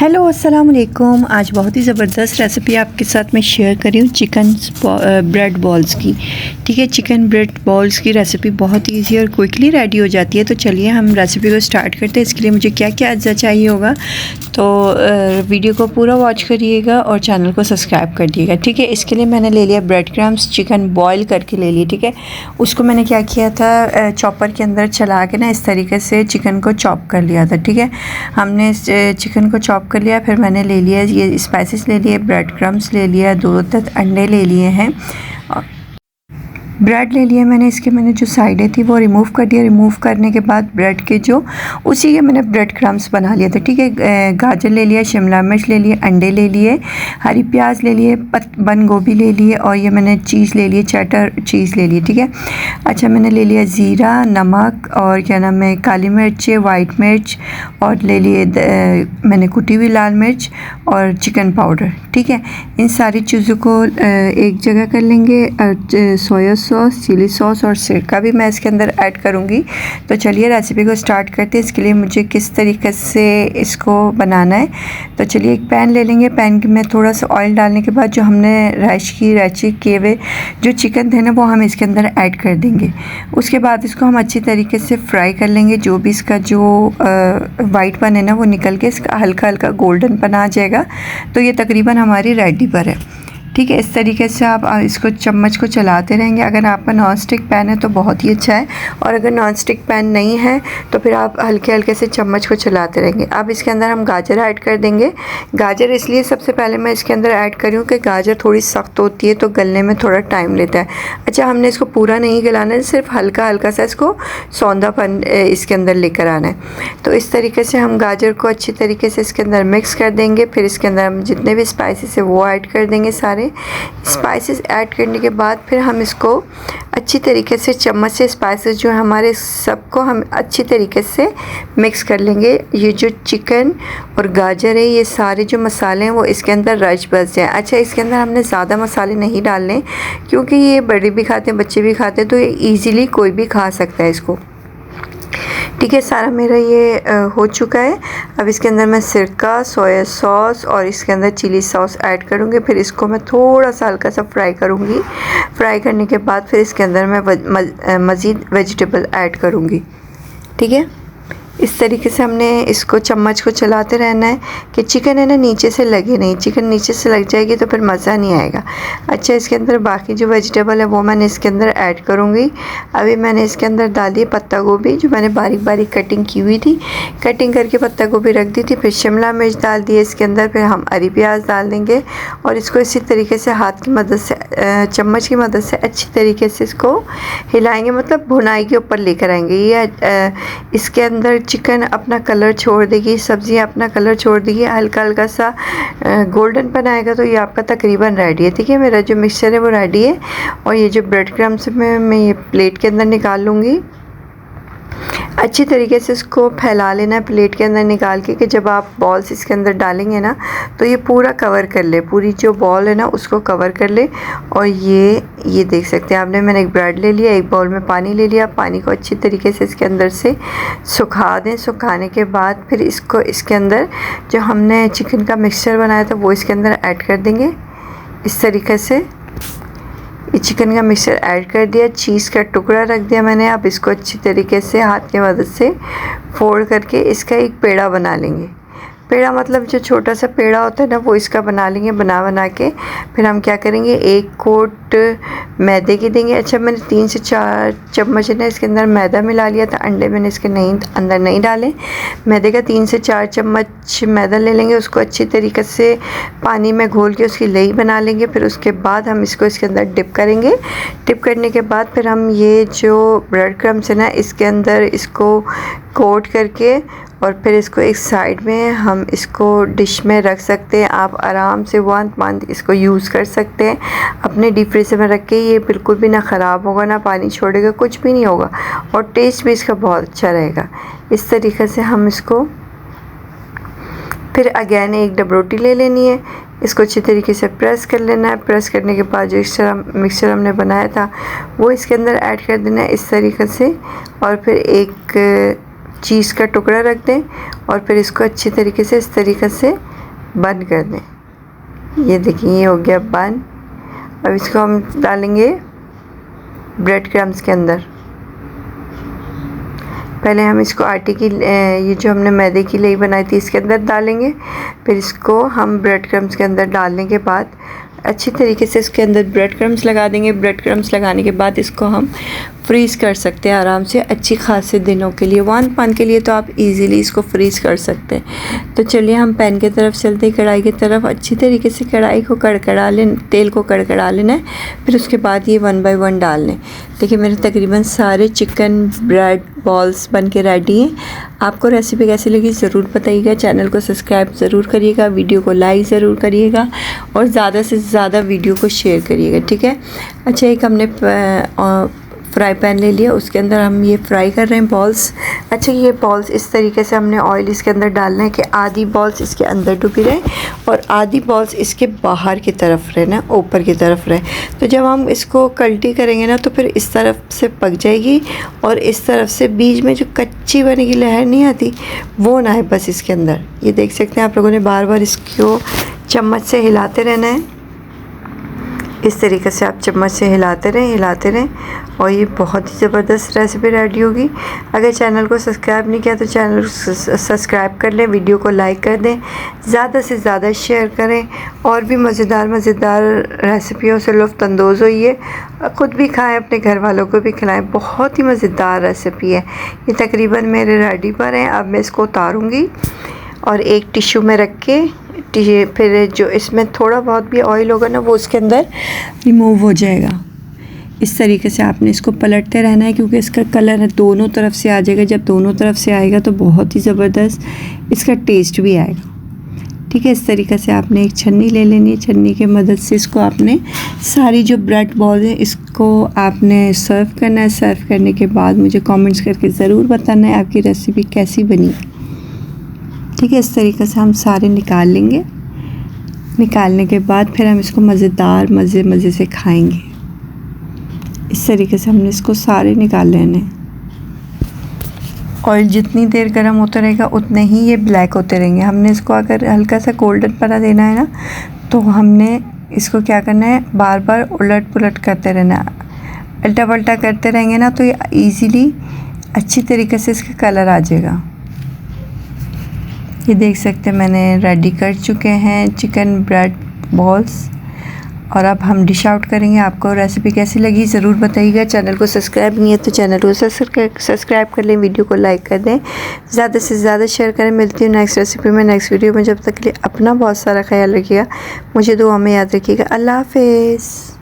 Hello अस्सलाम वालेकुम। आज बहुत ही ज़बरदस्त रेसिपी आपके साथ मैं शेयर कर रही हूँ चिकन ब्रेड बॉल्स की। ठीक है, चिकन ब्रेड बॉल्स की रेसिपी बहुत ईजी और क्विकली रेडी हो जाती है। तो चलिए हम रेसिपी को स्टार्ट करते हैं। इसके लिए मुझे क्या क्या अज्जा चाहिए होगा, तो वीडियो को पूरा वॉच करिएगा और चैनल को सब्सक्राइब कर दिएगा। ठीक है, इसके लिए मैंने ले लिया ब्रेड क्रम्स, चिकन बॉयल करके ले लिया। ठीक है, उसको मैंने क्या किया था, चॉपर के अंदर चला के ना इस तरीके से चिकन को चॉप कर लिया था। ठीक है, हमने चिकन को चॉप कर लिया। फिर मैंने ले लिया ये स्पाइसेस ले लिए, ब्रेड क्रम्स ले लिया, 2 अंडे ले लिए हैं, ब्रेड ले लिया मैंने। इसके मैंने जो साइडें थी वो रिमूव कर दिया। रिमूव करने के बाद ब्रेड के जो उसी के मैंने ब्रेड क्रम्स बना लिया था। ठीक है, गाजर ले लिया, शिमला मिर्च ले लिए, अंडे ले लिए, हरी प्याज ले लिए, बंद गोभी ले लिए और ये मैंने चीज़ ले लिए, चेडर चीज़ ले ली। ठीक है, अच्छा मैंने ले लिया ज़ीरा, नमक और क्या नाम है, काली मिर्च, वाइट मिर्च और ले लिए मैंने कुटी हुई लाल मिर्च और चिकन पाउडर। ठीक है, इन सारी चीज़ों को एक जगह कर लेंगे। सोया सॉस, चिली सॉस और सिरका भी मैं इसके अंदर ऐड करूँगी। तो चलिए रेसिपी को स्टार्ट करते हैं। इसके लिए मुझे किस तरीके से इसको बनाना है, तो चलिए एक पैन ले लेंगे। पैन में थोड़ा सा ऑयल डालने के बाद जो हमने रैची किए हुए जो चिकन थे ना वो हम इसके अंदर ऐड कर देंगे। उसके बाद इसको हम अच्छी तरीके से फ्राई कर लेंगे। जो भी इसका जो वाइट पन है ना वो निकल के इसका हल्का हल्का गोल्डन पन आ जाएगा। तो ये तकरीबन हमारी रेडी पर है। ठीक है, इस तरीके से आप इसको चम्मच को चलाते रहेंगे। अगर आपका नॉन स्टिक पैन है तो बहुत ही अच्छा है, और अगर नॉन स्टिक पैन नहीं है तो फिर आप हल्के हल्के से चम्मच को चलाते रहेंगे। अब इसके अंदर हम गाजर ऐड कर देंगे। गाजर इसलिए सबसे पहले मैं इसके अंदर ऐड करी हूँ कि गाजर थोड़ी सख्त होती है तो गलने में थोड़ा टाइम लेता है। अच्छा, हमने इसको पूरा नहीं गलाना है, सिर्फ हल्का हल्का सा इसको सौंधापन इसके अंदर लेकर आना है। तो इस तरीके से हम गाजर को अच्छी तरीके से इसके अंदर मिक्स कर देंगे। फिर इसके अंदर हम जितने भी स्पाइसेस है वो ऐड कर देंगे। सारे स्पाइसेस ऐड करने के बाद फिर हम इसको अच्छी तरीके से चम्मच से स्पाइसेस जो हमारे सबको हम अच्छी तरीके से मिक्स कर लेंगे। ये जो चिकन और गाजर है, ये सारे जो मसाले हैं वो इसके अंदर रच बस जाए। अच्छा, इसके अंदर हमने ज़्यादा मसाले नहीं डालने क्योंकि ये बड़े भी खाते हैं, बच्चे भी खाते हैं, तो ये ईज़िली कोई भी खा सकता है इसको। ठीक है, सारा मेरा ये हो चुका है। अब इसके अंदर मैं सिरका, सोया सॉस और इसके अंदर चिली सॉस ऐड करूँगी। फिर इसको मैं थोड़ा सा हल्का सा फ्राई करूँगी। फ्राई करने के बाद फिर इसके अंदर मैं मज़ीद वेजिटेबल ऐड करूँगी। ठीक है, इस तरीके से हमने इसको चम्मच को चलाते रहना है कि चिकन है ना नीचे से लगे नहीं। चिकन नीचे से लग जाएगी तो फिर मज़ा नहीं आएगा। अच्छा, इसके अंदर बाकी जो वेजिटेबल है वो मैंने इसके अंदर ऐड करूँगी। अभी मैंने इसके अंदर डाल दी पत्ता गोभी, जो मैंने बारीक बारीक कटिंग की हुई थी, कटिंग करके पत्ता गोभी रख दी थी। फिर शिमला मिर्च डाल दिए इसके अंदर। फिर हम हरी प्याज डाल देंगे और इसको इसी तरीके से हाथ की मदद से, चम्मच की मदद से अच्छी तरीके से इसको हिलाएँगे, मतलब भुनाई के ऊपर लेकर आएंगे। ये इसके अंदर चिकन अपना कलर छोड़ देगी, सब्जियां अपना कलर छोड़ देगी, हल्का हल्का सा गोल्डन पन आएगा तो ये आपका तकरीबन रेडी है। ठीक है, मेरा जो मिक्सचर है वो रेडी है। और ये जो ब्रेड क्रम्स मैं ये प्लेट के अंदर निकाल लूँगी। अच्छी तरीके से इसको फैला लेना है प्लेट के अंदर निकाल के, कि जब आप बॉल्स इसके अंदर डालेंगे ना तो ये पूरा कवर कर ले, पूरी जो बॉल है ना उसको कवर कर ले। और ये देख सकते हैं आपने, मैंने एक ब्रेड ले लिया, एक बाउल में पानी ले लिया। पानी को अच्छी तरीके से इसके अंदर से सुखा दें। सुखाने के बाद फिर इसको इसके अंदर जो हमने चिकन का मिक्सचर बनाया था वो इसके अंदर ऐड कर देंगे। इस तरीके से ये चिकन का मिक्सचर ऐड कर दिया, चीज़ का टुकड़ा रख दिया मैंने। अब इसको अच्छी तरीके से हाथ की मदद से फोल्ड करके इसका एक पेड़ा बना लेंगे। पेड़ा मतलब जो छोटा सा पेड़ा होता है ना वो इसका बना लेंगे। बना के फिर हम क्या करेंगे, एक कोट मैदे की देंगे। अच्छा, मैंने 3 से 4 चम्मच ना इसके अंदर मैदा मिला लिया था। अंडे मैंने इसके अंदर नहीं डाले। मैदे का 3 से 4 चम्मच मैदा ले लेंगे, उसको अच्छी तरीके से पानी में घोल के उसकी लई बना लेंगे। फिर उसके बाद हम इसको इसके अंदर डिप करेंगे। डिप करने के बाद फिर हम ये जो ब्रेड क्रम्स है ना इसके अंदर इसको कोट करके और फिर इसको एक साइड में हम इसको डिश में रख सकते हैं। आप आराम से 1 मंथ इसको यूज़ कर सकते हैं अपने डीप फ्रीज़र में रख के। ये बिल्कुल भी ना ख़राब होगा, ना पानी छोड़ेगा, कुछ भी नहीं होगा और टेस्ट भी इसका बहुत अच्छा रहेगा। इस तरीके से हम इसको फिर अगेन एक डबरोटी ले लेनी है, इसको अच्छी तरीके से प्रेस कर लेना है। प्रेस करने के बाद जो मिक्सचर हमने बनाया था वो इसके अंदर ऐड कर देना है इस तरीके से। और फिर एक चीज़ का टुकड़ा रख दें और फिर इसको अच्छी तरीके से इस तरीके से बंद कर दें। ये देखिए ये हो गया बंद। अब इसको हम डालेंगे ब्रेड क्रम्स के अंदर। पहले हम इसको आटे की ये जो हमने मैदे की लेई बनाई थी इसके अंदर डालेंगे, फिर इसको हम ब्रेड क्रम्स के अंदर डालने के बाद अच्छी तरीके से इसके अंदर ब्रेड क्रम्स लगा देंगे। ब्रेड क्रम्स लगाने के बाद इसको हम फ्रीज़ कर सकते हैं आराम से अच्छी खासे दिनों के लिए। 1 मंथ के लिए तो आप इजीली इसको फ्रीज़ कर सकते हैं। तो चलिए हम पैन की तरफ चलते हैं, कढ़ाई की तरफ। अच्छी तरीके से कढ़ाई को कड़कड़ा लें, तेल को कड़कड़ा लेना है, फिर उसके बाद ये 1 बाय 1 डाल लें। देखिए मेरे तकरीबन सारे चिकन ब्रेड बॉल्स बन के रेडी हैं। आपको रेसिपी कैसी लगी ज़रूर बताइएगा। चैनल को सब्सक्राइब ज़रूर करिएगा, वीडियो को लाइक ज़रूर करिएगा और ज़्यादा से ज़्यादा वीडियो को शेयर करिएगा, ठीक है। अच्छा, एक हमने फ्राई पैन ले लिया, उसके अंदर हम ये फ्राई कर रहे हैं बॉल्स। अच्छा, ये बॉल्स इस तरीके से हमने ऑयल इसके अंदर डालना है कि आधी बॉल्स इसके अंदर डूबी रहे और आधी बॉल्स इसके बाहर की तरफ रहे ना, ऊपर की तरफ रहे। तो जब हम इसको कल्टी करेंगे ना तो फिर इस तरफ से पक जाएगी और इस तरफ से बीच में जो कच्ची बने की लहर नहीं आती वो ना है बस इसके अंदर। ये देख सकते हैं आप लोगों ने बार बार इसको चम्मच से हिलाते रहना है। इस तरीके से आप चम्मच से हिलाते रहें और ये बहुत ही ज़बरदस्त रेसिपी रेडी होगी। अगर चैनल को सब्सक्राइब नहीं किया तो चैनल को सब्सक्राइब कर लें, वीडियो को लाइक कर दें, ज़्यादा से ज़्यादा शेयर करें और भी मज़ेदार रेसिपियों से लुत्फ़ अंदोज़ होइए। ख़ुद भी खाएं, अपने घर वालों को भी खिलाएं। बहुत ही मज़ेदार रेसिपी है। ये तकरीबन मेरे रेडी पर हैं। अब मैं इसको उतारूँगी और एक टिश्यू में रख के फिर जो इसमें थोड़ा बहुत भी ऑयल होगा ना वो उसके अंदर रिमूव हो जाएगा। इस तरीके से आपने इसको पलटते रहना है क्योंकि इसका कलर दोनों तरफ से आ जाएगा। जब दोनों तरफ से आएगा तो बहुत ही ज़बरदस्त इसका टेस्ट भी आएगा, ठीक है। इस तरीके से आपने एक छन्नी ले लेनी है। छन्नी की मदद से इसको आपने सारी जो ब्रेड बॉल है इसको आपने सर्व करना है। सर्व करने के बाद मुझे कमेंट्स करके ज़रूर बताना है आपकी रेसिपी कैसी बनी, ठीक है। इस तरीके से हम सारे निकाल लेंगे। निकालने के बाद फिर हम इसको मज़ेदार मज़े से खाएंगे। इस तरीके से हमने इसको सारे निकाल लेने। ऑयल जितनी देर गर्म होता रहेगा उतने ही ये ब्लैक होते रहेंगे। हमने इसको अगर हल्का सा गोल्डन पना देना है ना तो हमने इसको क्या करना है, बार बार उलट पुलट करते रहना। उल्टा पल्टा करते रहेंगे ना तो ये ईज़िली अच्छी तरीके से इसका कलर आ जाएगा। ये देख सकते हैं मैंने रेडी कर चुके हैं चिकन ब्रेड बॉल्स और अब हम डिश आउट करेंगे। आपको रेसिपी कैसी लगी ज़रूर बताइएगा। चैनल को सब्सक्राइब नहीं है तो चैनल को सब्सक्राइब कर लें, वीडियो को लाइक कर दें, ज़्यादा से ज़्यादा शेयर करें। मिलती हूँ नेक्स्ट रेसिपी में, नेक्स्ट वीडियो में। जब तक के लिए अपना बहुत सारा ख्याल रखिएगा, मुझे दुआ में याद रखिएगा। अल्लाह हाफ़िज़।